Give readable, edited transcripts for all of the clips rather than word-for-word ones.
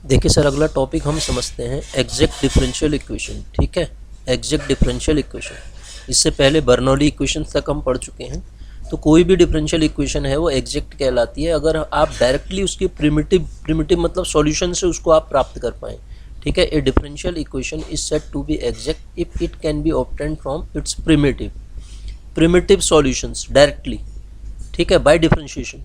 देखिए सर, अगला टॉपिक हम समझते हैं एग्जैक्ट डिफरेंशियल इक्वेशन। ठीक है, एग्जैक्ट डिफरेंशियल इक्वेशन, इससे पहले बर्नौली इक्वेशन तक हम पढ़ चुके हैं। तो कोई भी डिफरेंशियल इक्वेशन है वो एग्जैक्ट कहलाती है अगर आप डायरेक्टली उसकी प्रिमिटिव मतलब सॉल्यूशन से उसको आप प्राप्त कर पाएँ। ठीक है, a differential equation is said to be exact if it can be obtained from its primitive solutions directly, ठीक है, by differentiation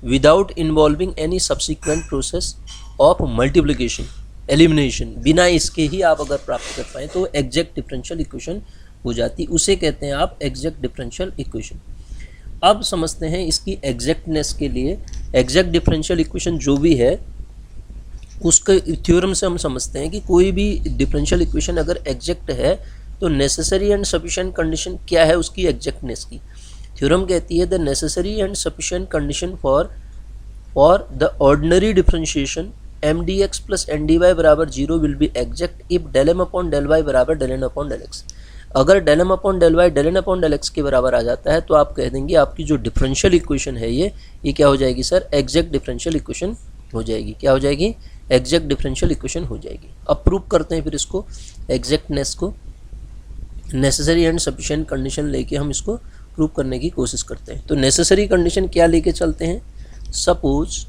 without involving any subsequent process of multiplication elimination. बिना इसके ही आप अगर प्राप्त कर पाएँ तो एग्जैक्ट डिफरेंशियल इक्वेशन हो जाती, उसे कहते हैं आप एग्जैक्ट डिफरेंशियल इक्वेशन। अब समझते हैं इसकी एग्जैक्टनेस के लिए एग्जैक्ट डिफरेंशियल इक्वेशन जो भी है उसके थ्योरम से हम समझते हैं कि कोई भी डिफरेंशियल इक्वेशन अगर एग्जैक्ट है तो नेसेसरी एंड सफिशिएंट कंडीशन क्या है उसकी एग्जैक्टनेस की। थ्योरम कहती है the necessary and sufficient condition for the ordinary differentiation M D x plus N D Y बराबर zero will be exact if del M upon del Y बराबर del N upon del X. अगर del M upon del Y del N upon del x के बराबर आ जाता है तो आप कह देंगे आपकी जो डिफरेंशियल इक्वेशन है ये क्या हो जाएगी सर, एग्जैक्ट डिफरेंशियल इक्वेशन हो जाएगी। क्या हो जाएगी, एग्जैक्ट डिफरेंशियल इक्वेशन हो जाएगी। अब प्रूव करते हैं फिर इसको एग्जैक्टनेस को, नेसेसरी एंड सफिशिएंट कंडीशन लेके हम इसको प्रूव करने की कोशिश करते हैं। तो नेसेसरी कंडीशन क्या लेके चलते हैं, सपोज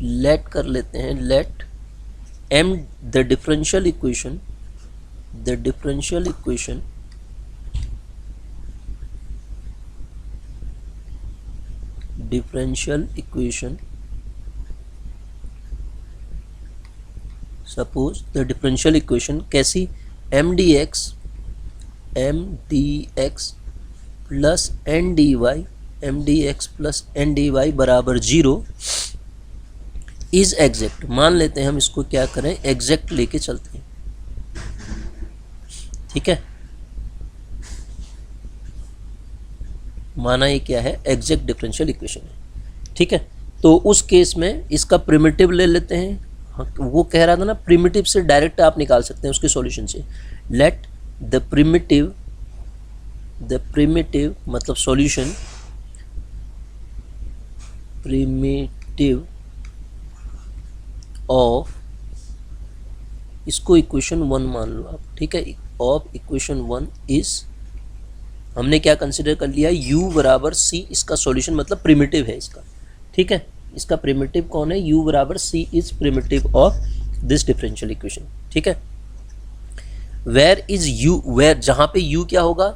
लेट कर लेते हैं, let M the differential equation suppose the differential equation कैसी, M D x plus N D Y बराबर जीरो इज एग्जैक्ट। मान लेते हैं हम इसको क्या करें, एग्जैक्ट लेके चलते हैं। ठीक है, माना ये क्या है, एग्जैक्ट डिफरेंशियल इक्वेशन है। ठीक है, तो उस केस में इसका प्रिमिटिव ले लेते हैं। वो कह रहा था ना प्रिमिटिव से डायरेक्ट आप निकाल सकते हैं उसके सॉल्यूशन से। लेट द प्रिमिटिव मतलब सॉल्यूशन, प्रिमिटिव ऑफ, इसको इक्वेशन 1 मान लो आप। ठीक है, ऑफ इक्वेशन 1 इज, हमने क्या कंसिडर कर लिया, u बराबर c, इसका सॉल्यूशन मतलब प्रिमिटिव है इसका। ठीक है, इसका प्रिमिटिव कौन है, u बराबर c is primitive of this differential equation. ठीक है, वेयर इज u, वेयर जहां पे u क्या होगा,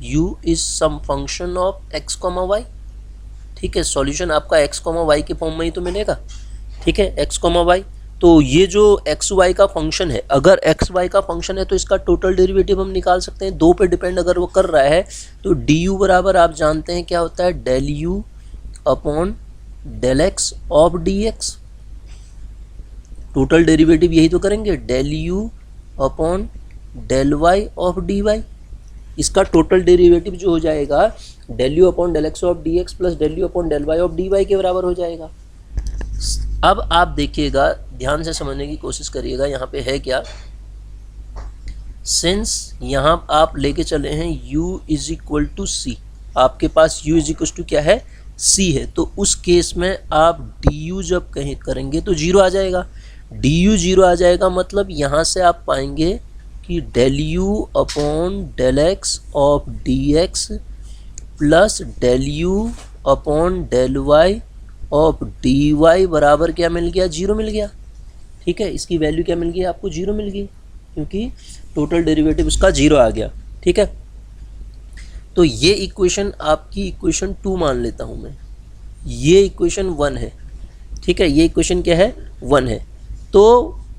u is some function of x, y। ठीक है, सॉल्यूशन आपका x, y के फॉर्म में ही तो मिलेगा। ठीक है, x, y, तो ये जो एक्स वाई का फंक्शन है, अगर एक्स वाई का फंक्शन है तो इसका टोटल डेरिवेटिव हम निकाल सकते हैं। दो पे डिपेंड अगर वो कर रहा है तो डी यू बराबर आप जानते हैं क्या होता है, del u upon del x of d x. Total derivative यही तो करेंगे, del u upon del y of d y. इसका टोटल डेरिवेटिव जो हो जाएगा del u upon del x of d x plus del u upon del y of d y के बराबर हो जाएगा। अब आप देखिएगा, ध्यान से समझने की कोशिश करिएगा, यहाँ पे है क्या, सिंस यहाँ आप लेके चले हैं u इज इक्वल टू सी, आपके पास u इज इक्वल टू क्या है, c है, तो उस केस में आप du जब कहीं करेंगे तो जीरो आ जाएगा। du जीरो आ जाएगा मतलब यहाँ से आप पाएंगे कि del u upon del x of d x plus del u upon del y of d Y बराबर क्या मिल गया, जीरो मिल गया। ठीक है, इसकी वैल्यू क्या मिल गई आपको, जीरो मिल गई, क्योंकि टोटल डेरिवेटिव उसका जीरो आ गया। ठीक है, तो ये इक्वेशन आपकी इक्वेशन 2 मान लेता हूँ मैं, ये इक्वेशन 1 है। ठीक है, ये इक्वेशन क्या है, 1 है। तो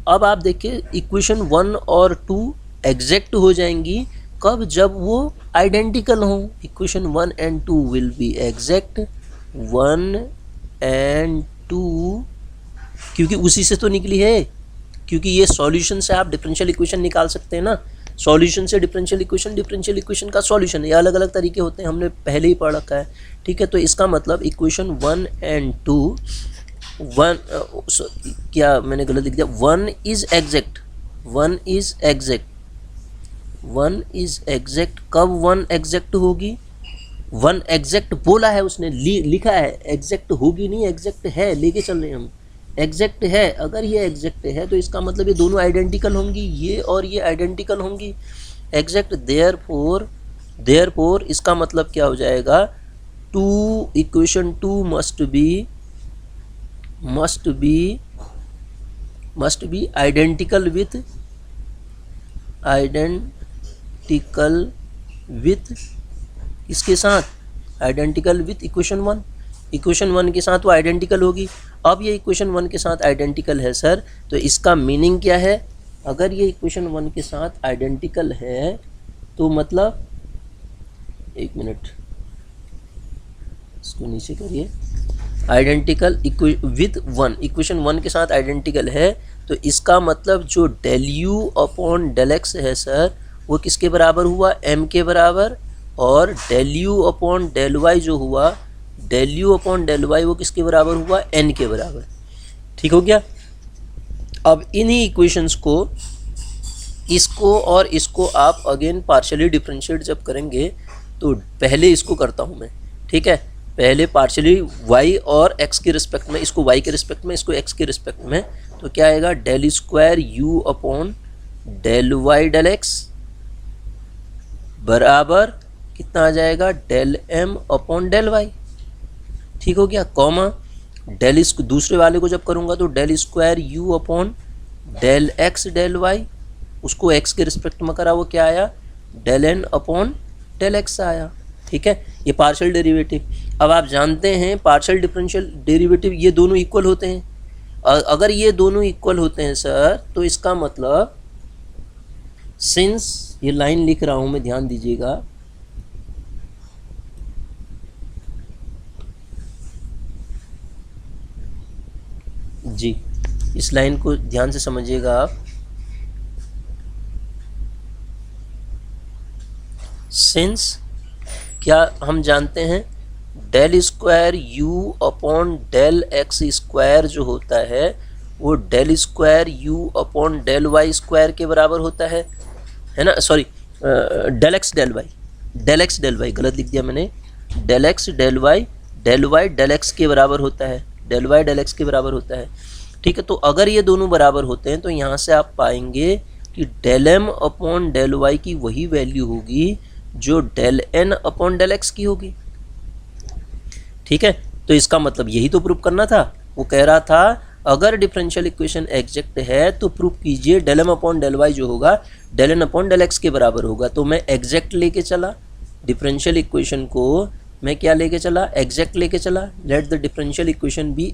अब आप देखिए इक्वेशन 1 और 2 एग्जैक्ट हो जाएंगी कब, जब वो आइडेंटिकल हों। Equation 1 and 2 will be exact, 1 and 2, क्योंकि उसी से तो निकली है, क्योंकि ये सॉल्यूशन से आप डिफरेंशियल इक्वेशन निकाल सकते हैं ना, सॉल्यूशन से डिफरेंशियल इक्वेशन का सॉल्यूशन, ये अलग अलग तरीके होते हैं, हमने पहले ही पढ़ रखा है। ठीक है, तो इसका मतलब इक्वेशन 1 एंड 2, क्या मैंने गलत लिख दिया, 1 इज एग्जैक्ट, कब 1 एग्जैक्ट होगी, 1 एग्जैक्ट बोला है उसने, लिखा है, एग्जैक्ट होगी नहीं, एग्जैक्ट है, लेके चल रहे हैं हम। एग्जैक्ट है, अगर ये एग्जैक्ट है तो इसका मतलब ये दोनों आइडेंटिकल होंगी, ये और ये आइडेंटिकल होंगी। एग्जैक्ट देयरफॉर इसका मतलब क्या हो जाएगा, equation two must be identical with इसके साथ, आइडेंटिकल विथ इक्वेशन वन के साथ वो आइडेंटिकल होगी। अब ये इक्वेशन वन के साथ आइडेंटिकल है सर, तो इसका मीनिंग क्या है, अगर ये इक्वेशन वन के साथ आइडेंटिकल है तो मतलब, एक मिनट इसको नीचे करिए, identical with one, equation one के साथ आइडेंटिकल है, तो इसका मतलब जो del u upon del x है सर, वो किसके बराबर हुआ, m के बराबर, और del u upon del y जो हुआ, del u upon del y वो किसके बराबर हुआ, n के बराबर। ठीक हो गया। अब इन्हीं इक्वेशंस को, इसको और इसको आप अगेन पार्शियली डिफरेंशिएट जब करेंगे, तो पहले इसको करता हूँ मैं, ठीक है, पहले पार्शियली y और x के रिस्पेक्ट में, इसको y के रिस्पेक्ट में, इसको x के रिस्पेक्ट में, तो क्या आएगा, del square u upon del Y del x बराबर कितना आ जाएगा, del m upon del y। ठीक हो गया, कॉमा डेल, इसको दूसरे वाले को जब करूँगा तो del square u upon del x del y, उसको x के रिस्पेक्ट में करा, वो क्या आया, del n upon del x आया। ठीक है, ये पार्शियल डेरिवेटिव। अब आप जानते हैं पार्शियल डिफरेंशियल डेरिवेटिव ये दोनों इक्वल होते हैं। अगर ये दोनों इक्वल होते हैं सर, तो इसका मतलब सिंस, ये लाइन लिख रहा हूं मैं, ध्यान दीजिएगा, जी इस लाइन को ध्यान से समझिएगा आप, सिंस क्या हम जानते हैं, del square u upon del x square जो होता है वो del square u upon del y square के बराबर होता है ना, sorry del x del y गलत लिख दिया मैंने, del x del Y del x के बराबर होता है, डेल वाई डेल एक्स के बराबर होता है। ठीक है, तो अगर ये दोनों बराबर होते हैं तो यहाँ से आप पाएंगे कि del M upon del y की वही वैल्यू होगी जो del N upon del x की होगी। ठीक है, तो इसका मतलब यही तो प्रूव करना था। वो कह रहा था अगर डिफरेंशियल इक्वेशन एग्जैक्ट है तो प्रूव कीजिए del M upon del y जो होगा del N upon del x के बराबर होगा। तो मैं एग्जैक्ट लेके चला, डिफरेंशियल इक्वेशन को मैं क्या लेके चला, एग्जैक्ट लेके चला। Let the differential equation be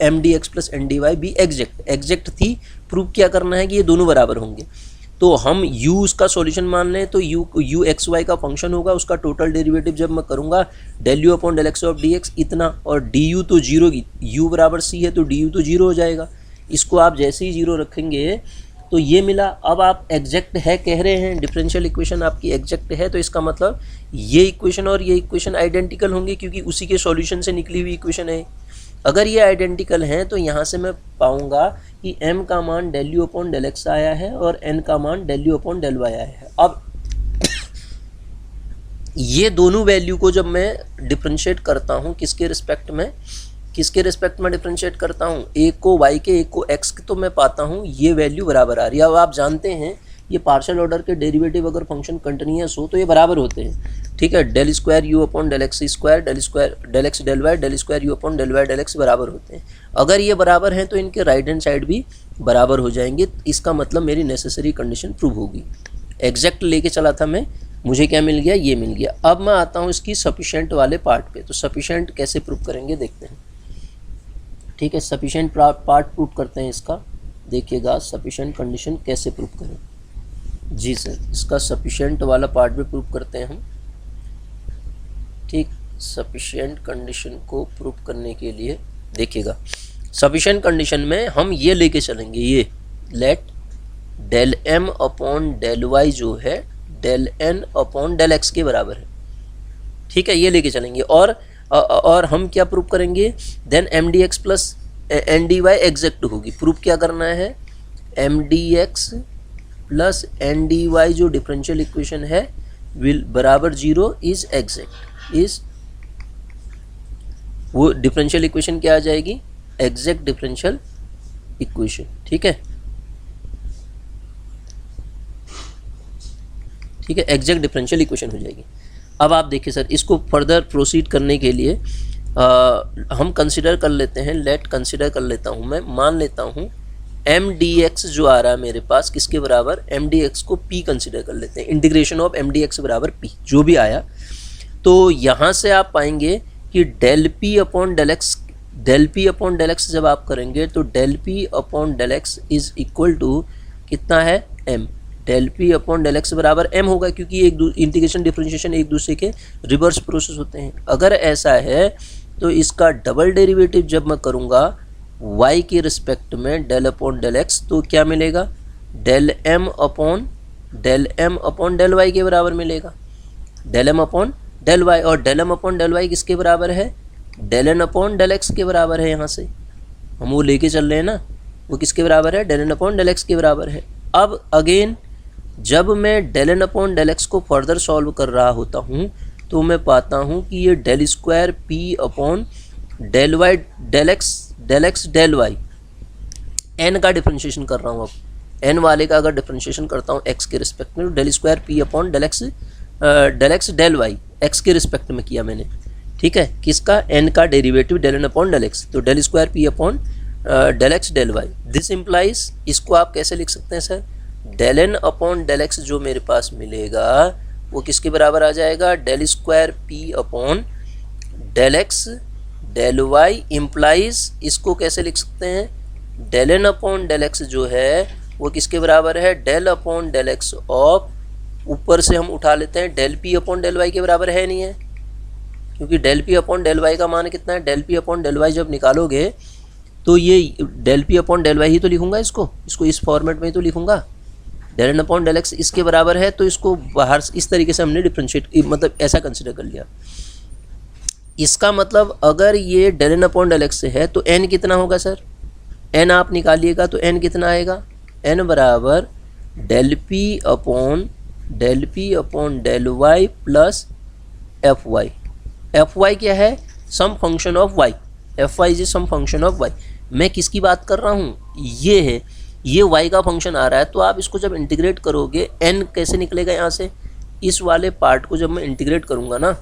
m D x plus N D y be exact थी। प्रूव क्या करना है कि ये दोनों बराबर होंगे। तो हम u उसका सॉल्यूशन मान लें तो u एक्स वाई का फंक्शन होगा, उसका टोटल डेरिवेटिव जब मैं करूँगा del u upon del x of d x इतना, और डी यू तो जीरो की, u बराबर c है तो डी यू तो जीरो हो जाएगा। इसको आप जैसे ही जीरो रखेंगे तो ये मिला। अब आप एग्जैक्ट है कह रहे हैं, डिफरेंशियल इक्वेशन आपकी एग्जैक्ट है, तो इसका मतलब ये इक्वेशन और ये इक्वेशन आइडेंटिकल होंगे क्योंकि उसी के सॉल्यूशन से निकली हुई इक्वेशन है। अगर ये आइडेंटिकल हैं तो यहाँ से मैं पाऊँगा कि m का मान del u upon del x आया है और n का मान del u upon del y आया है। अब ये दोनों वैल्यू को जब मैं डिफरेंशिएट करता हूँ किसके रिस्पेक्ट में डिफरेंशिएट करता हूँ, एक को y के एक को x के, तो मैं पाता हूँ ये वैल्यू बराबर आ रही है। अब आप जानते हैं ये पार्शियल ऑर्डर के डेरिवेटिव अगर फंक्शन कंटिन्यूअस हो तो ये बराबर होते हैं। ठीक है, del square u upon del x square, del x del Y, del square u upon del Y del x बराबर होते हैं। अगर ये बराबर हैं तो इनके राइट हैंड साइड भी बराबर हो जाएंगे। इसका मतलब मेरी नेसेसरी कंडीशन प्रूव होगी। एग्जैक्ट लेके चला था मैं, मुझे क्या मिल गया, ये मिल गया। अब मैं आता हूँ इसकी सफिशिएंट वाले पार्ट पे। तो सफिशिएंट कैसे प्रूव करेंगे देखते हैं। ठीक है, सफिशिएंट पार्ट प्रूव करते हैं इसका। देखिएगा सफिशिएंट कंडीशन कैसे प्रूव करें। जी सर, इसका सफिशिएंट वाला पार्ट भी प्रूव करते हैं हम। ठीक, सफिशिएंट कंडीशन को प्रूव करने के लिए देखिएगा, सफिशिएंट कंडीशन में हम ये लेके चलेंगे, ये let del M upon del y जो है del N upon del x के बराबर है। ठीक है, ये लेके चलेंगे और हम क्या प्रूव करेंगे, then m D x plus N D Y exact होगी। प्रूव क्या करना है, M D x plus N D y जो डिफरेंशियल इक्वेशन है विल बराबर जीरो इज एग्जैक्ट, इज वो डिफरेंशियल इक्वेशन क्या आ जाएगी, एग्जैक्ट डिफरेंशियल इक्वेशन। ठीक है, ठीक है, एग्जैक्ट डिफरेंशियल इक्वेशन हो जाएगी। अब आप देखिए सर, इसको फर्दर प्रोसीड करने के लिए हम कंसिडर कर लेते हैं, लेट कंसिडर कर लेता हूँ मैं, मान लेता हूँ एम डी एक्स जो आ रहा है मेरे पास किसके बराबर, एम डी एक्स को पी कंसिडर कर लेते हैं, integration of m D x बराबर पी जो भी आया। तो यहाँ से आप पाएंगे कि del P upon del x, del P upon del x जब आप करेंगे तो del P upon del x is equal to कितना है, m. Del P upon del x बराबर एम होगा, क्योंकि एक इंटीग्रेशन डिफरेंशिएशन एक दूसरे के रिवर्स प्रोसेस होते हैं। अगर ऐसा है तो इसका डबल डेरिवेटिव जब मैं करूँगा y के रिस्पेक्ट में डेल अपॉन डेल एक्स, तो क्या मिलेगा, del M upon del Y के बराबर मिलेगा, del M upon del Y. और del M upon del Y किसके बराबर है, del N upon del x के बराबर है। यहाँ से हम वो लेके चल रहे हैं ना, वो किसके बराबर है, del N upon del x के बराबर है। अब अगेन जब मैं del N upon del x को फर्दर सॉल्व कर रहा होता हूँ तो मैं पाता हूँ कि ये del square P upon del Y del x del y, n का डिफरेंशिएशन कर रहा हूँ। अब एन वाले का अगर डिफरेंशिएशन करता हूँ एक्स के रिस्पेक्ट में, तो del square P upon del x del Y, X के रिस्पेक्ट में किया मैंने। ठीक है, किसका, एन का derivative del N upon del X, तो del square P upon del x del Y. This implies, इसको आप कैसे लिख सकते हैं sir, del N upon del x जो मेरे पास मिलेगा वो किसके बराबर आ जाएगा, del square P upon del x del Y. Implies इसको कैसे लिख सकते हैं, del N upon del x जो है वो किसके बराबर है, del upon del x of, ऊपर से हम उठा लेते हैं del P upon del Y के बराबर है नहीं है, क्योंकि del P upon del y का मान कितना है, del P upon del Y जब निकालोगे तो ये del P upon del y ही तो लिखूंगा, इसको इस फॉर्मेट में ही तो लिखूंगा। Del N upon del x इसके बराबर है, तो इसको बाहर इस तरीके से हमने डिफरेंशिएट, मतलब ऐसा कंसिडर कर लिया। इसका मतलब अगर ये del N upon del x से है तो एन कितना होगा सर, एन आप निकालिएगा तो एन कितना आएगा, एन बराबर del P upon del Y plus F Y. F Y क्या है, some function of Y, F Y is some function of Y. मैं किसकी बात कर रहा हूँ, ये है, ये y का फंक्शन आ रहा है। तो आप इसको जब इंटीग्रेट करोगे n कैसे निकलेगा, यहाँ से इस वाले पार्ट को जब मैं इंटीग्रेट करूँगा ना,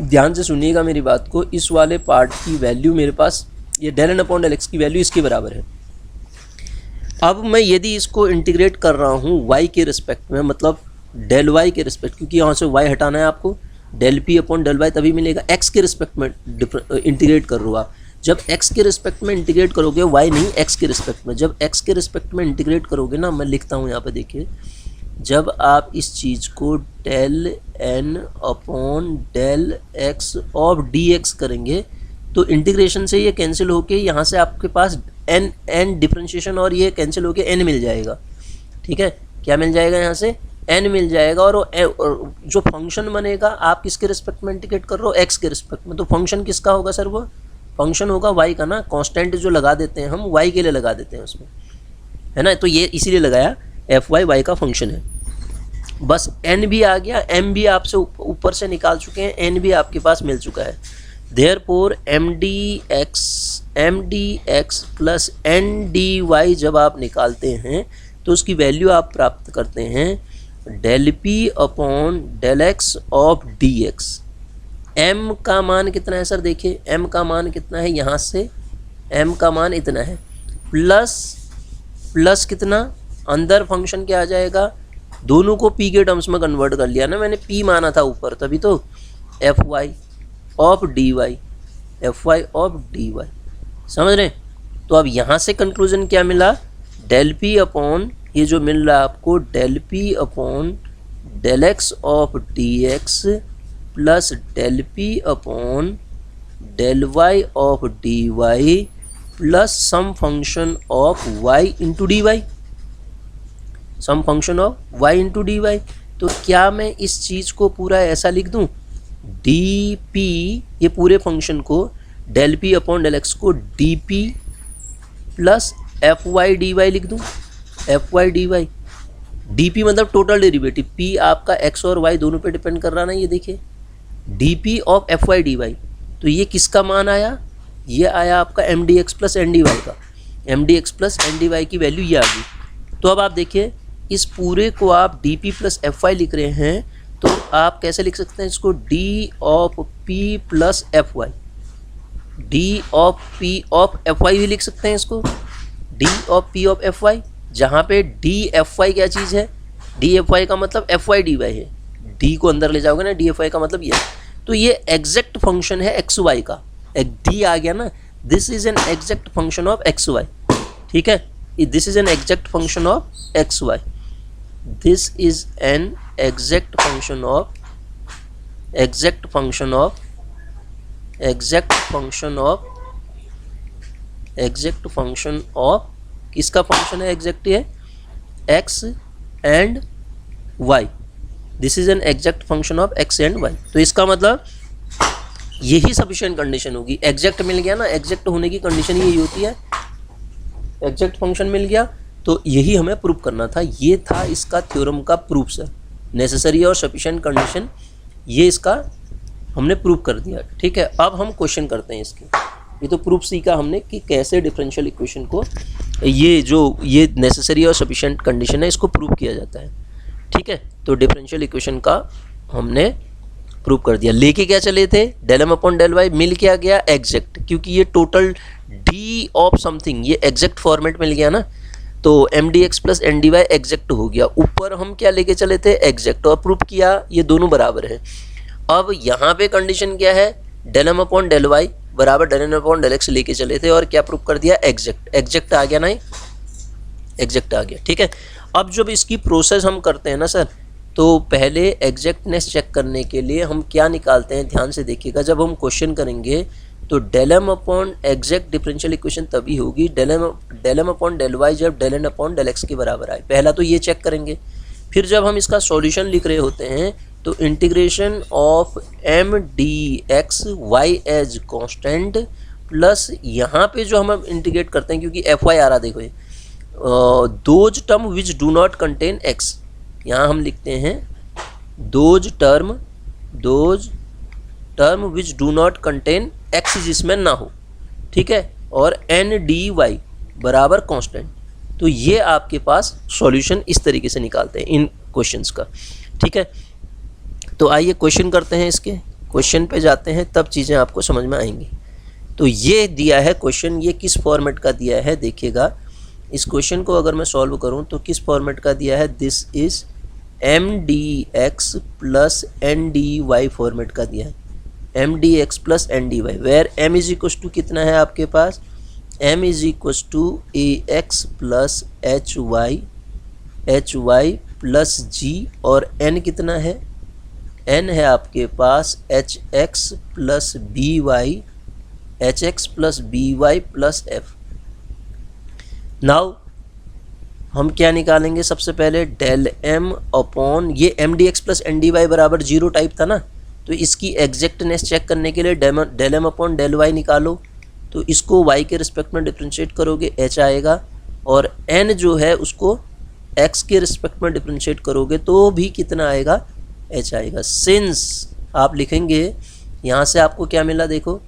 ध्यान से सुनिएगा मेरी बात को, इस वाले पार्ट की वैल्यू मेरे पास ये del N upon del x की वैल्यू इसके बराबर है। अब मैं यदि इसको इंटीग्रेट कर रहा हूँ y के रिस्पेक्ट में, मतलब डेल y के रिस्पेक्ट, क्योंकि यहाँ से y हटाना है आपको, del p upon del y तभी मिलेगा। x के रिस्पेक्ट में इंटीग्रेट कर रहे हो आप, जब x के रिस्पेक्ट में इंटीग्रेट करोगे, y नहीं x के रिस्पेक्ट में, जब x के रिस्पेक्ट में इंटीग्रेट करोगे ना, मैं लिखता हूँ यहाँ पे देखिए, जब आप इस चीज़ को del n upon del x of dx करेंगे तो इंटीग्रेशन से ये कैंसिल होके यहाँ से आपके पास n डिफरेंशिएशन और ये कैंसिल होके n मिल जाएगा। ठीक है, क्या मिल जाएगा, यहाँ से n मिल जाएगा। और जो फंक्शन बनेगा आप किसके रिस्पेक्ट में इंटीग्रेट कर रहे हो, x के रिस्पेक्ट में, तो फंक्शन किसका होगा सर, वो फंक्शन होगा y का ना। कांस्टेंट जो लगा देते हैं हम y के लिए लगा देते हैं उसमें, है ना, तो ये इसीलिए लगाया, एफ वाई y का फंक्शन है। बस n भी आ गया, m भी आपसे ऊपर से निकाल चुके हैं, n भी आपके पास मिल चुका है। Therefore m D x plus N D y जब आप निकालते हैं तो उसकी वैल्यू आप प्राप्त करते हैं del P upon del x of d x. m का मान कितना है सर, देखिए m का मान कितना है, यहाँ से m का मान इतना है, प्लस कितना, अंदर फंक्शन क्या आ जाएगा, दोनों को p के टर्म्स में कन्वर्ट कर लिया ना मैंने, p माना था ऊपर, तभी तो f y of d y, F y of d y, समझ रहे हैं। तो अब यहाँ से कंक्लूजन क्या मिला, डेल पी अपॉन, ये जो मिल रहा है आपको, del P upon del x of d x plus del P upon del y of d y plus some function of y into d y, some function of y into d Y. तो क्या मैं इस चीज़ को पूरा ऐसा लिख दूं, डी पी, ये पूरे फंक्शन को del P upon del x को D P plus F Y D Y लिख दूं, F Y D Y, D P मतलब टोटल डेरिवेटिव, पी आपका एक्स और वाई दोनों पे डिपेंड कर रहा ना, ये देखिए D P of F Y D Y. तो ये किसका मान आया, ये आया आपका M D x plus N D Y का। M D x plus N D Y की वैल्यू ये आ गई। तो अब आप देखिए इस पूरे को आप d P plus F y लिख रहे हैं, तो आप कैसे लिख सकते हैं इसको, d of p plus F Y, d of p of F y भी लिख सकते हैं इसको, d of p of F y, जहाँ पे डी एफ वाई क्या चीज़ है, डी एफ वाई का मतलब एफ वाई डी वाई है, डी को अंदर ले जाओगे ना, डी एफ वाई का मतलब ये है। तो ये एग्जैक्ट फंक्शन है एक्स वाई का, एक डी आ गया ना, this is an exact function of x y, ठीक है, this is an exact function of x y, this is an exact function of exact function of exact function of exact function of किसका function है, exact है x and y, this is an exact function of x and y. तो इसका मतलब यही sufficient condition होगी, exact मिल गया ना, एग्जैक्ट होने की कंडीशन यही होती है, एग्जैक्ट फंक्शन मिल गया तो यही हमें प्रूव करना था, ये था इसका थ्योरम का प्रूफ सर, नेसेसरी और सफिशिएंट कंडीशन ये इसका हमने प्रूव कर दिया, ठीक है। अब हम क्वेश्चन करते हैं इसके, ये तो प्रूफ सीखा हमने कि कैसे डिफरेंशियल इक्वेशन को ये नेसेसरी और सफिशिएंट कंडीशन है इसको प्रूव किया जाता है, ठीक है। तो डिफरेंशियल इक्वेशन का हमने प्रूव कर दिया, लेके क्या चले थे, del M upon del Y, मिल क्या गया एग्जैक्ट, क्योंकि ये टोटल डी ऑफ समथिंग ये एग्जैक्ट फॉर्मेट मिल गया ना, तो M D x plus N D Y exact हो गया, ऊपर हम क्या लेके चले थे एग्जैक्ट, और प्रूव किया ये दोनों बराबर है। अब यहाँ पे कंडीशन क्या है, del M upon del Y बराबर del M upon del X लेके चले थे और क्या प्रूव कर दिया एग्जैक्ट, एग्जैक्ट आ गया ना, एग्जैक्ट आ गया, ठीक है। अब जब इसकी प्रोसेस हम करते हैं ना सर, तो पहले एग्जैक्टनेस चेक करने के लिए हम क्या निकालते हैं, ध्यान से देखिएगा, जब हम क्वेश्चन करेंगे तो del M upon exact differential equation तभी होगी del M upon del Y जब del N upon del x के बराबर आए, पहला तो ये चेक करेंगे। फिर जब हम इसका सॉल्यूशन लिख रहे होते हैं तो integration of m D x y as constant plus यहाँ पे जो हम इंटीग्रेट करते हैं, क्योंकि एफ वाई आ रहा देखो ये those term which do not contain x, यहाँ हम लिखते हैं those term which do not contain x जिसमें ना हो, ठीक है, और एन डी वाई बराबर कांस्टेंट। तो ये आपके पास सॉल्यूशन इस तरीके से निकालते हैं इन क्वेश्चंस का, ठीक है। तो आइए क्वेश्चन करते हैं, इसके क्वेश्चन पे जाते हैं तब चीज़ें आपको समझ में आएंगी। तो ये दिया है क्वेश्चन, ये किस फॉर्मेट का दिया है देखिएगा, इस क्वेश्चन को अगर मैं सॉल्व करूं तो किस फॉर्मेट का दिया है, this is M D x plus N D Y format का दिया है, M D x plus N D Y, where M is equals to कितना है आपके पास, M is equals to A X plus H Y plus G, और N कितना है, एन है आपके पास H X plus B Y, H X plus B Y plus F. Now हम क्या निकालेंगे, सबसे पहले डेल एम अपॉन ये M D x plus N D Y बराबर जीरो टाइप था ना, तो इसकी एग्जैक्टनेस चेक करने के लिए del M upon del Y निकालो, तो इसको y के रिस्पेक्ट में डिफ्रेंशिएट करोगे h आएगा, और n जो है उसको x के रिस्पेक्ट में डिफ्रेंशिएट करोगे तो भी कितना आएगा, h आएगा। सिंस आप लिखेंगे यहाँ से आपको क्या मिला देखो,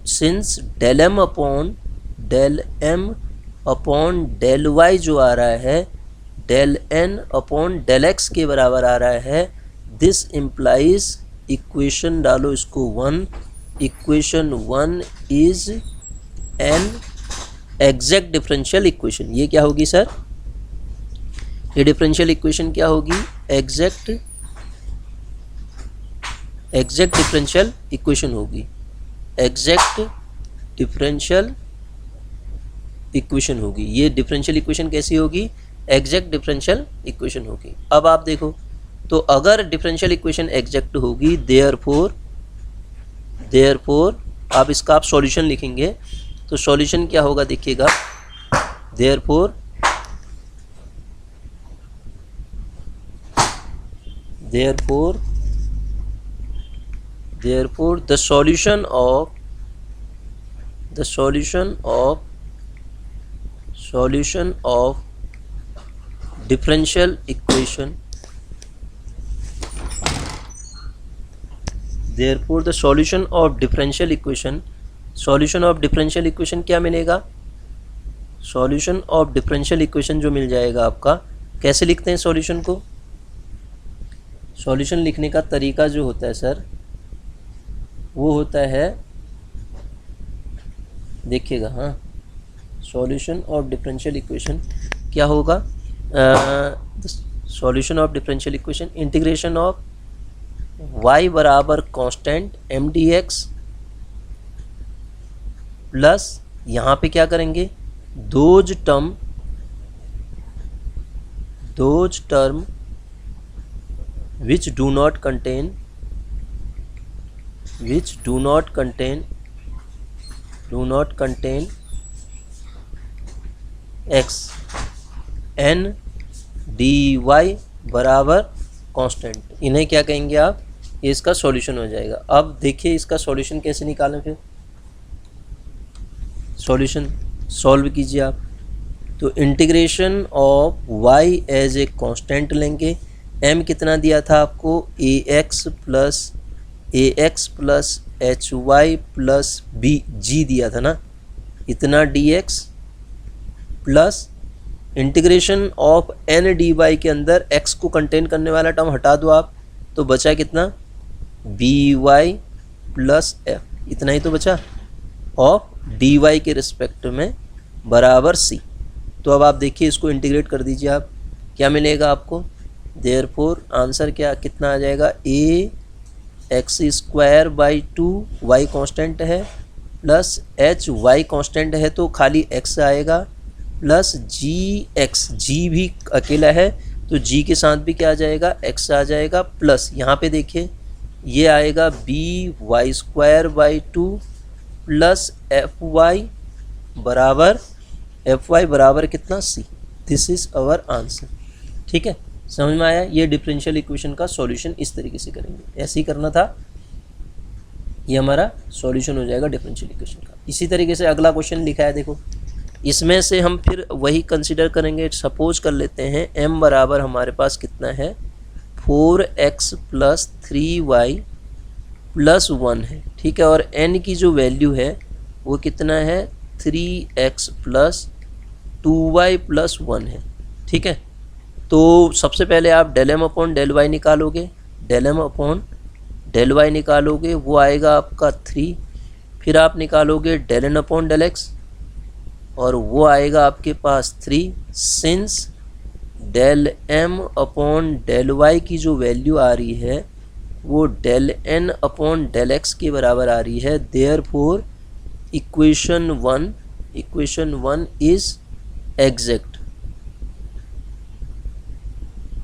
since del M upon del y जो आ रहा है del N upon del x के बराबर आ रहा है, दिस इम्प्लाइज इक्वेशन डालो इसको 1, equation 1 is an exact differential equation. ये क्या होगी सर, ये डिफरेंशियल इक्वेशन क्या होगी, एग्जैक्ट डिफरेंशियल इक्वेशन होगी, एग्जैक्ट डिफरेंशियल इक्वेशन होगी। ये डिफरेंशियल इक्वेशन कैसी होगी, एग्जैक्ट डिफरेंशियल इक्वेशन होगी। अब आप देखो, तो अगर डिफरेंशियल इक्वेशन एग्जैक्ट होगी, देयरफॉर आप इसका आप सॉल्यूशन लिखेंगे, तो सॉल्यूशन क्या होगा देखिएगा, therefore the solution of differential equation, therefore the solution of differential equation क्या मिलेगा, सॉल्यूशन ऑफ डिफरेंशियल इक्वेशन जो मिल जाएगा आपका, कैसे लिखते हैं सॉल्यूशन को? सॉल्यूशन लिखने का तरीका जो होता है सर, वो होता है, देखिएगा, हाँ, सॉल्यूशन ऑफ डिफरेंशियल इक्वेशन क्या होगा? Solution of differential equation, integration of y बराबर constant m D x plus, यहाँ पे क्या करेंगे, those term which do not contain x n dy बराबर कांस्टेंट, इन्हें क्या कहेंगे आप? ये इसका सॉल्यूशन हो जाएगा। अब देखिए इसका सॉल्यूशन कैसे निकालें, फिर सॉल्यूशन सॉल्व कीजिए आप। तो integration of y as a constant लेंगे, m कितना दिया था आपको? ax plus H Y plus B G दिया था ना, इतना dx plus integration of n dy के अंदर x को कंटेन करने वाला टर्म हटा दो आप, तो बचा कितना? by प्लस f, इतना ही तो बचा, ऑफ dy के रिस्पेक्ट में बराबर c। तो अब आप देखिए इसको इंटीग्रेट कर दीजिए आप, क्या मिलेगा आपको? देयरफॉर आंसर क्या कितना आ जाएगा? ax² 2 y कांस्टेंट है प्लस hy कांस्टेंट है तो खाली x आएगा, प्लस g भी अकेला है तो g के साथ भी क्या आ जाएगा? x आ जाएगा, प्लस यहाँ पे देखिए ये आएगा by² 2 प्लस fy बराबर कितना? c। This is our answer. ठीक है, समझ में आया? ये डिफरेंशियल इक्वेशन का सॉल्यूशन इस तरीके से करेंगे, ऐसे ही करना था, ये हमारा सॉल्यूशन हो जाएगा डिफरेंशियल इक्वेशन का। इसी तरीके से अगला क्वेश्चन लिखा है, देखो इसमें से हम फिर वही कंसीडर करेंगे। सपोज कर लेते हैं m बराबर हमारे पास कितना है? 4x प्लस 3y प्लस 1 है, ठीक है, और n की जो वैल्यू है वो कितना है? 3x प्लस 2y प्लस 1 है, ठीक है। तो सबसे पहले आप del m upon del y निकालोगे, del m upon del y निकालोगे, वो आएगा आपका 3, फिर आप निकालोगे del n upon del x और वो आएगा आपके पास 3। Since del m upon del y की जो वैल्यू आ रही है वो del n upon del x के बराबर आ रही है, देयरफॉर इक्वेशन 1 इज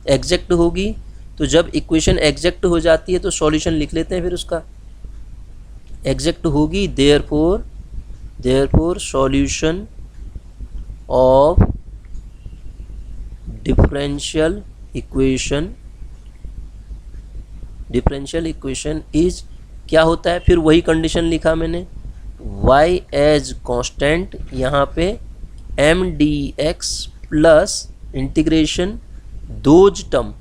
एग्जैक्ट होगी। तो जब इक्वेशन एग्जैक्ट हो जाती है तो सॉल्यूशन लिख लेते हैं, फिर उसका एग्जैक्ट होगी, therefore solution of differential equation is, क्या होता है? फिर वही कंडीशन लिखा मैंने, y एज कांस्टेंट, यहाँ पे m dx plus integration those term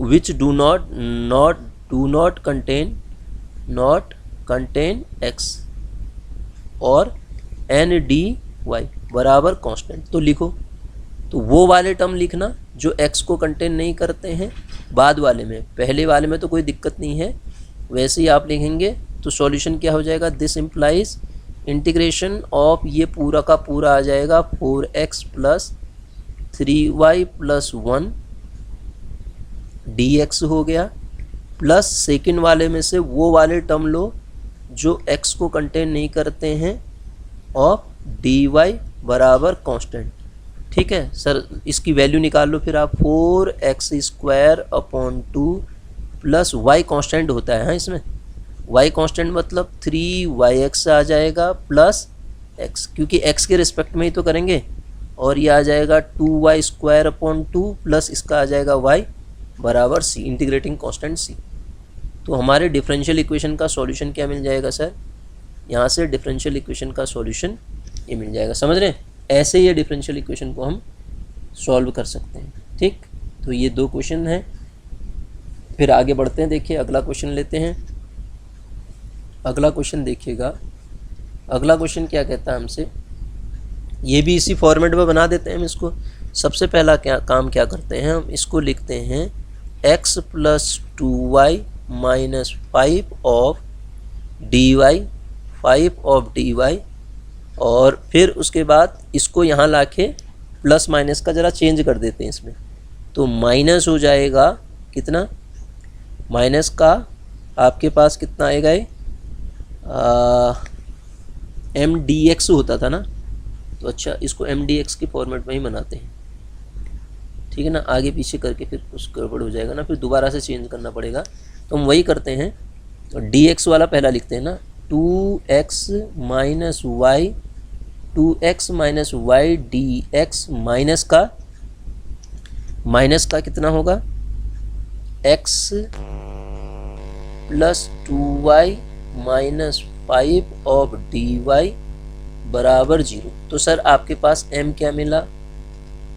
which do not contain x और n dy बराबर कांस्टेंट। तो लिखो, तो वो वाले टर्म लिखना जो x को कंटेन नहीं करते हैं, बाद वाले में, पहले वाले में तो कोई दिक्कत नहीं है, वैसे ही आप लिखेंगे। तो सॉल्यूशन क्या हो जाएगा? दिस इम्प्लाइज इंटीग्रेशन ऑफ, ये पूरा का पूरा आ जाएगा 4x plus 3y plus 1 dx हो गया, प्लस सेकंड वाले में से वो वाले टर्म लो जो x को कंटेन नहीं करते हैं और dy बराबर कांस्टेंट। ठीक है सर, इसकी वैल्यू निकाल लो फिर आप, 4x² upon 2 plus y constant होता है, हाँ इसमें y कांस्टेंट मतलब 3yx आ जाएगा प्लस x, क्योंकि x के रिस्पेक्ट में ही तो करेंगे, और ये आ जाएगा 2y² अपॉन 2 प्लस इसका आ जाएगा y बराबर c, इंटीग्रेटिंग कांस्टेंट c। तो हमारे डिफरेंशियल इक्वेशन का सॉल्यूशन क्या मिल जाएगा सर? यहाँ से डिफरेंशियल इक्वेशन का सॉल्यूशन ये मिल जाएगा, समझ रहे हैं? ऐसे ये डिफरेंशियल इक्वेशन को हम सॉल्व कर सकते हैं। ठीक, तो ये 2 क्वेश्चन हैं, फिर आगे बढ़ते हैं। देखिए अगला क्वेश्चन लेते हैं। अगला क्वेश्चन देखिएगा। अगला क्वेश्चन क्या कहता है हमसे, ये भी इसी फॉर्मेट में बना देते हैं हम इसको। सबसे पहला काम क्या करते हैं, हम इसको लिखते हैं x plus 2y minus 5 of dy, 5 of dy, और फिर उसके बाद इसको यहाँ लाके प्लस माइनस का ज़रा चेंज कर देते हैं इसमें, तो माइनस हो जाएगा कितना, माइनस का आपके पास कितना आएगा, ये एम डी एक्स होता था ना, तो अच्छा इसको एम डी एक्स के फॉर्मेट में ही बनाते हैं, ठीक है ना। आगे पीछे करके फिर कुछ गड़बड़ हो जाएगा ना, फिर दोबारा से चेंज करना पड़ेगा, तो हम वही करते हैं। तो डी एक्स वाला पहला लिखते हैं ना, 2x minus y, 2x minus y d x, minus का कितना होगा, x plus 2y minus 5 of d Y बराबर 0। तो सर आपके पास m क्या मिला,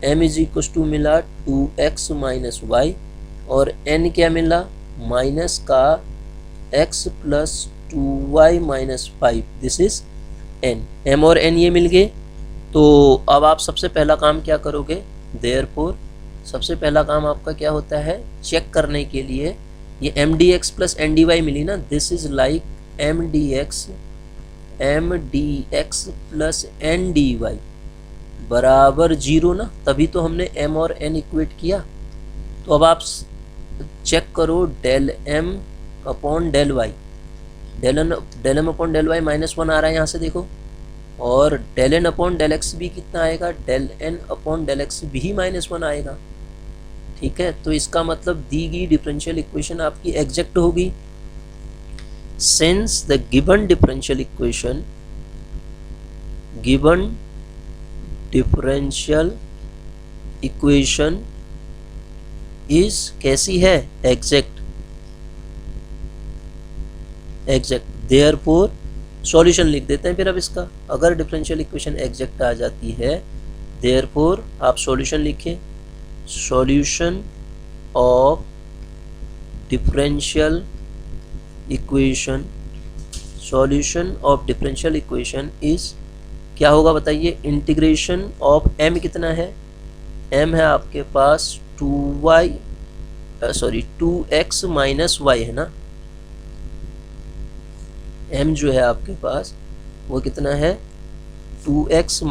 m इज इक्व टू मिला 2x माइनस वाई, और n क्या मिला, माइनस का x plus 2y minus 5, this is n, m और n ये मिल गए। तो अब आप सबसे पहला काम क्या करोगे, देयरफॉर सबसे पहला काम आपका क्या होता है, चेक करने के लिए ये M D x plus N D Y मिली ना, this is like M D x plus N D Y बराबर 0 ना, तभी तो हमने m और n इक्वेट किया। तो अब आप चेक करो, del m upon del Y, del M upon del y -1 आ रहा है यहाँ से देखो, और del N upon del x भी कितना आएगा, del N upon del x भी -1 आएगा, ठीक है। तो इसका मतलब दी गई डिफरेंशियल इक्वेशन आपकी एग्जैक्ट होगी। Since the given differential equation is कैसी है, एग्जैक्ट, देयरफॉर सॉल्यूशन लिख देते हैं फिर अब इसका। अगर डिफरेंशियल इक्वेशन एग्जैक्ट आ जाती है, देयरफॉर आप सॉल्यूशन लिखें, solution of differential equation, solution of differential equation is क्या होगा बताइए, इंटीग्रेशन ऑफ m कितना है, m है आपके पास 2x माइनस वाई है ना, m जो है आपके पास वो कितना है 2x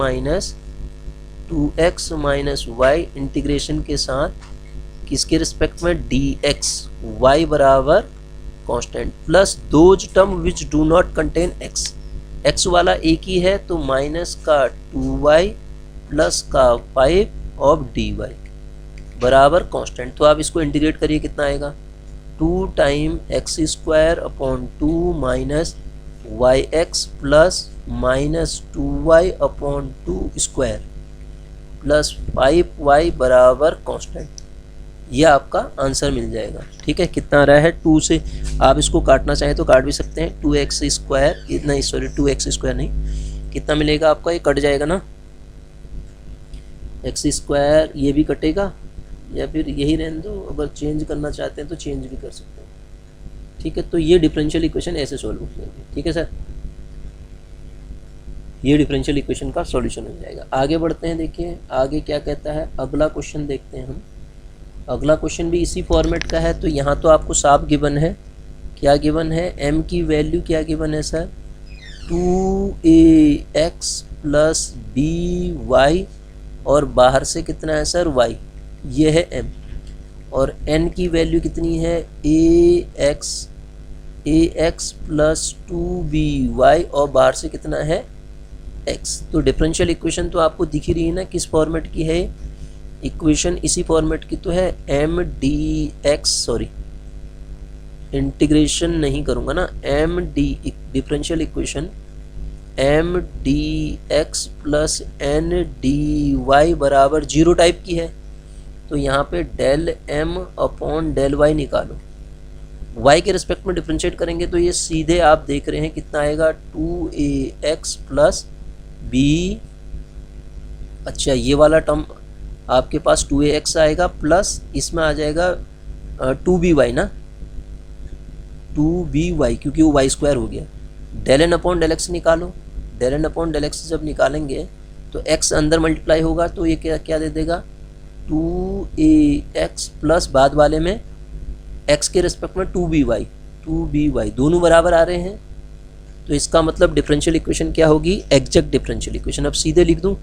माइनस वाई, इंटीग्रेशन के साथ किसके रिस्पेक्ट में, dx, y बराबर constant plus those term which do not contain x वाला एक ही है, तो माइनस का 2y प्लस का 5 ऑफ dy बराबर कांस्टेंट। तो आप इसको इंटीग्रेट करिए, कितना आएगा, 2 time x square upon 2 minus y x plus minus 2y upon 2 square plus 5y बराबर कांस्टेंट। ये आपका आंसर मिल जाएगा, ठीक है। कितना आ रहा है, 2 से आप इसको काटना चाहें तो काट भी सकते हैं, 2x स्क्वायर, नहीं सॉरी 2x स्क्वायर नहीं, कितना मिलेगा आपका, ये कट जाएगा ना, x स्क्वायर ये भी कटेगा, या फिर यही रहने दो, अगर चेंज करना चाहते हैं तो चेंज भी कर सकते हैं, ठीक है। तो ये डिफरेंशियल इक्वेशन ऐसे सॉल्व हो जाएगी, ठीक है सर, ये डिफरेंशियल इक्वेशन का सॉल्यूशन हो जाएगा। आगे बढ़ते हैं, देखिए आगे क्या कहता है, अगला क्वेश्चन देखते हैं हम। अगला क्वेश्चन भी इसी फॉर्मेट का है, तो यहाँ तो आपको साफ गिवन है, क्या गिवन है, m की वैल्यू क्या गिवन है सर, 2ax प्लस by, और बाहर से कितना है सर y, ये है m, और n की वैल्यू कितनी है ax प्लस 2by, और बाहर से कितना है x। तो डिफरेंशियल इक्वेशन तो आपको दिख ही रही है ना, किस फॉर्मेट की है इक्वेशन, इसी फॉर्मेट की तो है, M D x, sorry integration नहीं करूँगा ना, m d differential equation m D x plus N D Y बराबर 0 टाइप की है। तो यहाँ पे del M upon del Y निकालो, y के रिस्पेक्ट में डिफरेंशिएट करेंगे तो ये सीधे आप देख रहे हैं कितना आएगा, 2ax प्लस बी, अच्छा ये वाला टर्म आपके पास 2ax आएगा प्लस इसमें आ जाएगा 2by ना, 2by, क्योंकि वो y स्क्वायर हो गया, del N upon del X निकालो। Del N upon del x जब निकालेंगे तो एक्स अंदर मल्टीप्लाई होगा तो ये क्या क्या दे देगा 2ax प्लस बाद वाले में x के रिस्पेक्ट में 2by दोनों बराबर आ रहे हैं। तो इसका मतलब डिफरेंशियल इक्वेशन क्या होगी, एग्जैक्ट डिफरेंशियल इक्वेशन। अब सीधे लिख दूं,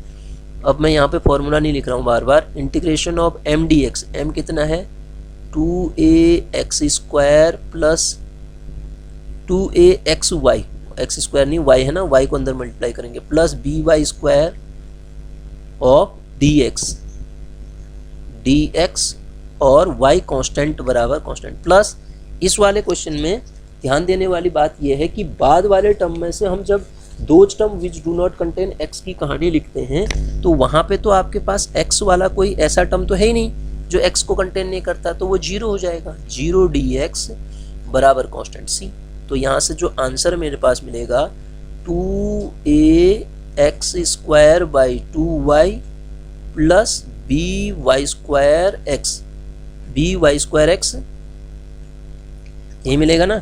अब मैं यहाँ पे फॉर्मूला नहीं लिख रहा हूँ बार बार। Integration of m dx, m कितना है 2ax square plus 2axy, X square नहीं y है ना, y को अंदर मल्टीप्लाई करेंगे, plus by square of dx और y कांस्टेंट बराबर कांस्टेंट। प्लस इस वाले क्वेश्चन में ध्यान देने वाली बात यह है कि बाद वाले टर्म में से हम जब दो term which do not contain x की कहानी लिखते हैं तो वहाँ पे तो आपके पास x वाला कोई ऐसा टर्म तो है ही नहीं जो x को कंटेन नहीं करता, तो वो 0 हो जाएगा। 0 dx बराबर कांस्टेंट c। तो यहाँ से जो आंसर मेरे पास मिलेगा 2ax square by 2y plus by square x, by square x ये मिलेगा ना,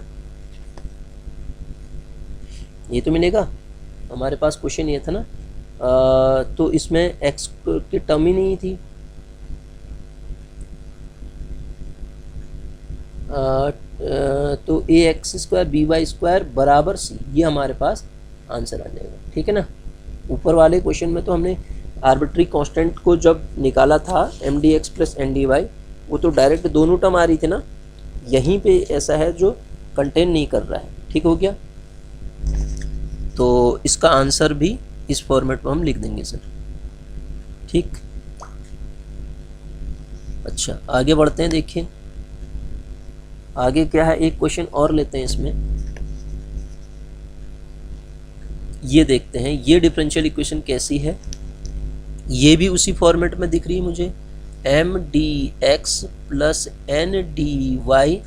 ये तो मिलेगा। हमारे पास क्वेश्चन ये था ना, तो इसमें x की टर्म ही नहीं थी, तो ax स्क्वायर by स्क्वायर बराबर c, ये हमारे पास आंसर आ जाएगा। ठीक है ना। ऊपर वाले क्वेश्चन में तो हमने आर्बिट्री कांस्टेंट को जब निकाला था m dx plus n dy, वो तो डायरेक्ट दोनों टर्म आ रही थी ना, यहीं पे ऐसा है जो कंटेन नहीं कर रहा है। ठीक हो गया। तो इसका आंसर भी इस फॉर्मेट में हम लिख देंगे सर। ठीक, अच्छा आगे बढ़ते हैं। देखिए आगे क्या है, एक क्वेश्चन और लेते हैं इसमें, ये देखते हैं ये डिफरेंशियल इक्वेशन कैसी है। ये भी उसी फॉर्मेट में दिख रही है मुझे, m dx plus n dy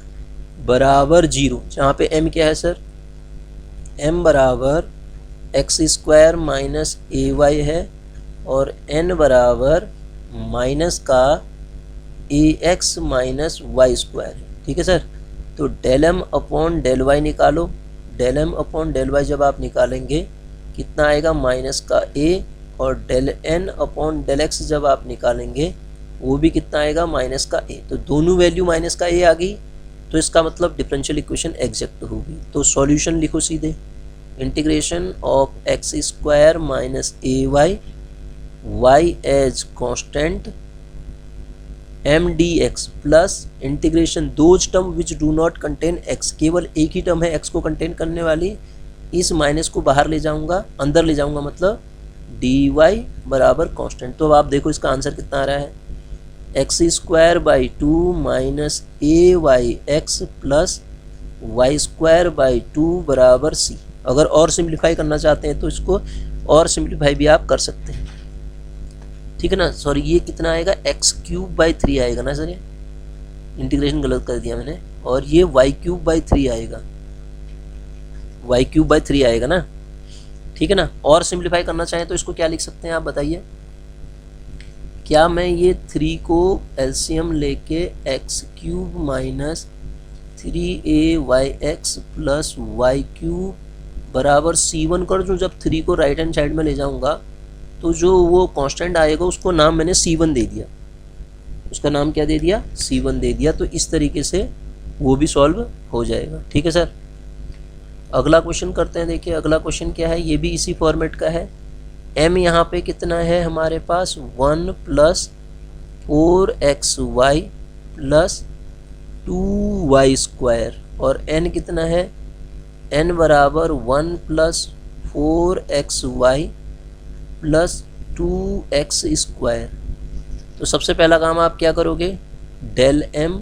बराबर 0, जहाँ पे m क्या है सर, m बराबर एक्स स्क्वायर माइनस ए वाई है और n बराबर माइनस का A X minus Y square है। ठीक है सर। तो del M upon del Y निकालो। Del M upon del Y जब आप निकालेंगे कितना आएगा, माइनस का a, और del N upon del x जब आप निकालेंगे वो भी कितना आएगा, माइनस का a। तो दोनों वैल्यू माइनस का a आ गई, तो इसका मतलब डिफरेंशियल इक्वेशन एग्जैक्ट होगी। तो सॉल्यूशन लिखो सीधे, integration of x square minus A y as constant m D x plus integration those term which do not contain x, केवल एक ही टर्म है एक्स को कंटेन करने वाली, इस माइनस को बाहर ले जाऊंगा, अंदर ले जाऊंगा, मतलब डी वाई बराबर कॉन्स्टेंट। तो अब आप देखो इसका आंसर कितना आ रहा है, x square by 2 minus A y x plus y square by 2 बराबर सी। अगर और सिंप्लीफाई करना चाहते हैं तो इसको और सिंप्लीफाई भी आप कर सकते हैं। ठीक है ना। सॉरी, ये कितना आएगा, एक्स क्यूब बाई 3 आएगा ना सर, ये इंटीग्रेशन गलत कर दिया मैंने, और ये वाई क्यूब बाई 3 आएगा, वाई क्यूब बाई 3 आएगा ना। ठीक है ना। और सिंप्लीफाई करना चाहें तो इसको क्या लिख सकते हैं आप बताइए, क्या मैं ये 3 को एलसीएम लेके x cube minus 3ay plus y cube बराबर c1 कर दूँ। जब 3 को राइट हैंड साइड में ले जाऊंगा तो जो वो कांस्टेंट आएगा उसको नाम मैंने c1 दे दिया, उसका नाम क्या दे दिया, c1 दे दिया। तो इस तरीके से वो भी सॉल्व हो जाएगा। ठीक है सर। अगला क्वेश्चन करते हैं। देखिए अगला क्वेश्चन क्या है, ये भी इसी फॉर्मेट का है। m यहाँ पे कितना है हमारे पास, 1 plus 4xy plus 2y square, और n कितना है, n बराबर 1 plus 4xy plus 2x square. तो सबसे पहला काम आप क्या करोगे, del m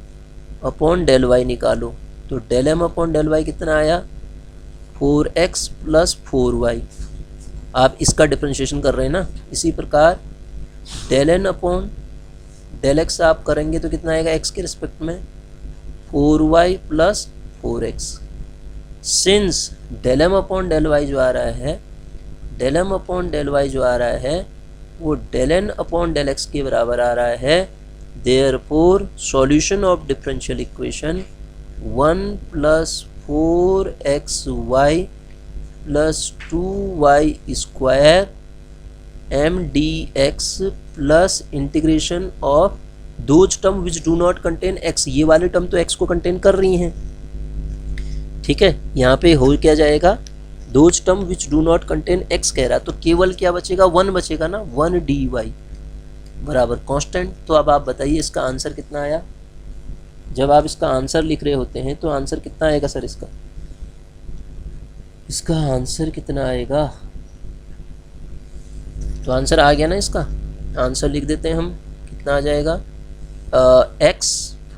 upon del y निकालो। तो del m upon del y कितना आया, 4x प्लस 4y। आप इसका डिफरेंशिएशन कर रहे हैं ना। इसी प्रकार del n upon del x आप करेंगे तो कितना आएगा, x के रिस्पेक्ट में 4y plus 4x। Since del m upon del y जो आ रहा है, del m upon del y जो आ रहा है वो del n upon del x के बराबर आ रहा है, therefore solution of differential equation 1 plus 4xy plus 2y square m D x plus integration of those term which do not contain x। ये वाले टर्म तो x को कंटेन कर रही हैं, ठीक है। यहाँ पे हो क्या जाएगा, those term which do not contain x कह रहा, तो केवल क्या बचेगा, 1 बचेगा ना, 1 dy बराबर कांस्टेंट। तो अब आप बताइए इसका आंसर कितना आया। जब आप इसका आंसर लिख रहे होते हैं तो आंसर कितना आएगा सर इसका आंसर कितना आएगा। तो आंसर आ गया ना, इसका आंसर लिख देते हैं हम, कितना आ जाएगा, x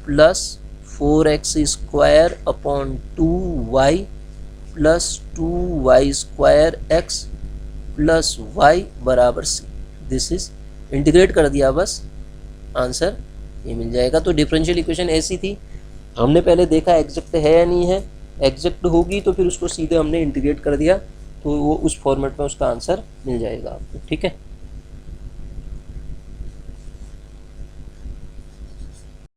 plus 4x square upon 2y plus 2y square x plus y बराबर c। दिस इज, इंटीग्रेट कर दिया बस, आंसर ये मिल जाएगा। तो डिफरेंशियल इक्वेशन ऐसी थी, हमने पहले देखा एग्जैक्ट है या नहीं है, एग्जैक्ट होगी तो फिर उसको सीधे हमने इंटीग्रेट कर दिया, तो वो उस फॉर्मेट में उसका आंसर मिल जाएगा आपको, ठीक है।